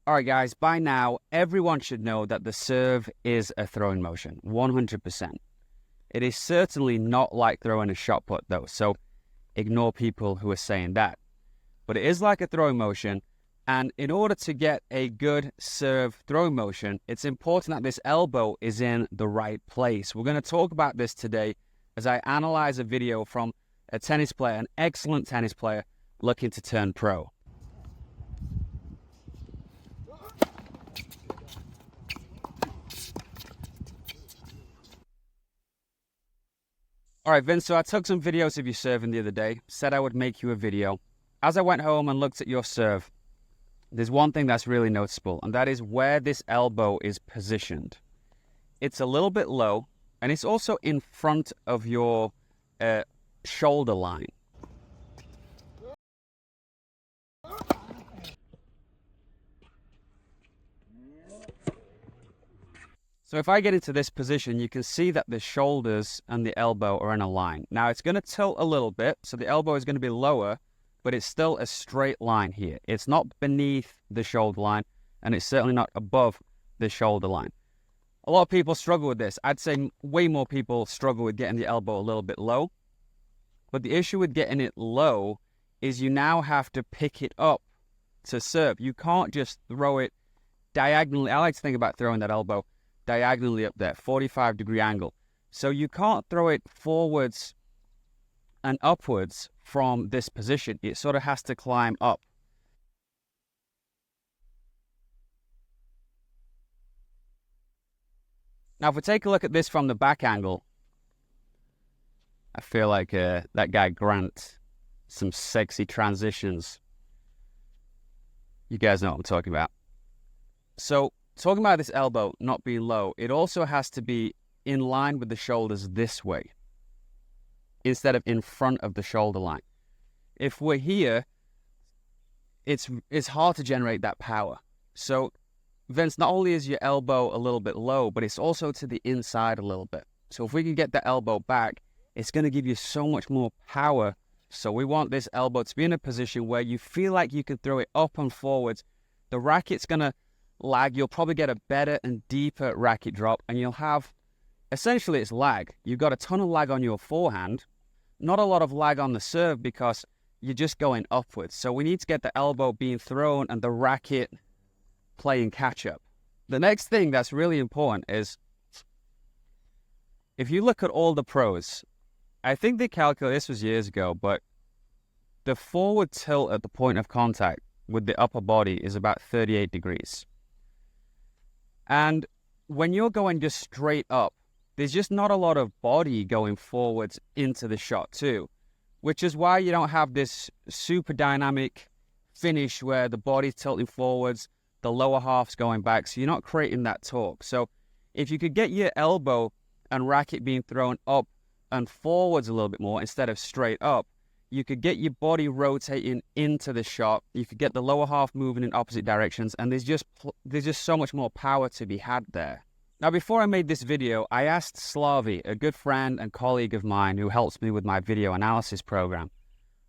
All right, guys, by now, everyone should know that the serve is a throwing motion, 100%. It is certainly not like throwing a shot put, though, so ignore people who are saying that. But it is like a throwing motion, and in order to get a good serve throwing motion, it's important that this elbow is in the right place. We're going to talk about this today as I analyze a video from a tennis player, an excellent tennis player, looking to turn pro. All right, Vince, so I took some videos of you serving the other day, said I would make you a video. As I went home and looked at your serve, there's one thing that's really noticeable, and that is where this elbow is positioned. It's a little bit low, and it's also in front of your shoulder line. So if I get into this position, you can see that the shoulders and the elbow are in a line. Now it's going to tilt a little bit, so the elbow is going to be lower, but it's still a straight line here. It's not beneath the shoulder line, and it's certainly not above the shoulder line. A lot of people struggle with this. I'd say way more people struggle with getting the elbow a little bit low. But the issue with getting it low is you now have to pick it up to serve. You can't just throw it diagonally. I like to think about throwing that elbow diagonally up there, 45-degree angle. So you can't throw it forwards and upwards from this position. It sort of has to climb up. Now, if we take a look at this from the back angle, I feel like that guy Grant, some sexy transitions. You guys know what I'm talking about. So, talking about this elbow not being low, it also has to be in line with the shoulders this way instead of in front of the shoulder line. If we're here, it's hard to generate that power. So, Vince, not only is your elbow a little bit low, but it's also to the inside a little bit. So if we can get the elbow back, it's going to give you so much more power. So we want this elbow to be in a position where you feel like you can throw it up and forwards. The racket's going to lag. You'll probably get a better and deeper racket drop, and you'll have, essentially it's lag. You've got a ton of lag on your forehand, not a lot of lag on the serve because you're just going upwards. So we need to get the elbow being thrown and the racket playing catch up. The next thing that's really important is, if you look at all the pros, I think they calculated, this was years ago, but the forward tilt at the point of contact with the upper body is about 38 degrees. And when you're going just straight up, there's just not a lot of body going forwards into the shot too, which is why you don't have this super dynamic finish where the body's tilting forwards, the lower half's going back, so you're not creating that torque. So if you could get your elbow and racket being thrown up and forwards a little bit more instead of straight up, you could get your body rotating into the shot, you could get the lower half moving in opposite directions, and there's just so much more power to be had there. Now, before I made this video, I asked Slavy, a good friend and colleague of mine who helps me with my video analysis program,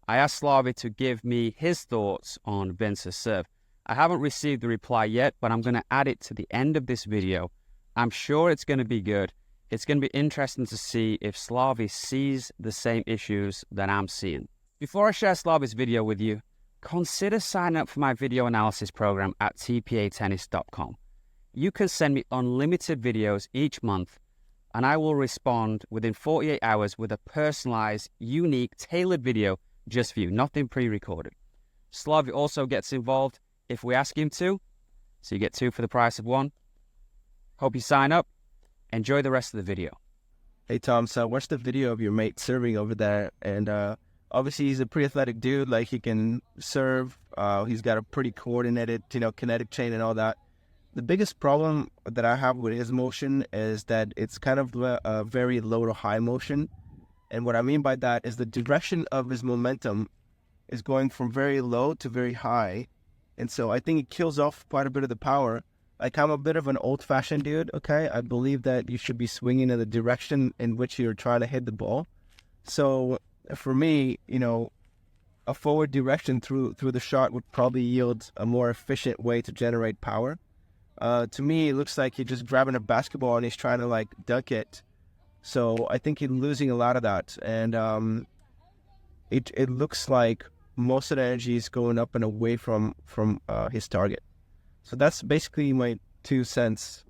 I asked Slavy to give me his thoughts on Vince's serve. I haven't received the reply yet, but I'm going to add it to the end of this video. I'm sure it's going to be good. It's going to be interesting to see if Slavy sees the same issues that I'm seeing. Before I share Slavy's video with you, consider signing up for my video analysis program at tpatennis.com. You can send me unlimited videos each month, and I will respond within 48 hours with a personalized, unique, tailored video just for you, nothing pre-recorded. Slavy also gets involved if we ask him to, so you get two for the price of one. Hope you sign up. Enjoy the rest of the video. Hey Tom, so I watched the video of your mate serving over there, and obviously he's a pretty athletic dude. Like, he can serve. He's got a pretty coordinated, kinetic chain and all that. The biggest problem that I have with his motion is that it's kind of a very low to high motion, and what I mean by that is the direction of his momentum is going from very low to very high. And so I think it kills off quite a bit of the power. Like, I'm a bit of an old-fashioned dude, okay? I believe that you should be swinging in the direction in which you're trying to hit the ball. So for me, a forward direction through the shot would probably yield a more efficient way to generate power. To me, it looks like he's just grabbing a basketball and he's trying to like dunk it. So I think he's losing a lot of that, and it looks like most of the energy is going up and away from his target. So that's basically my 2 cents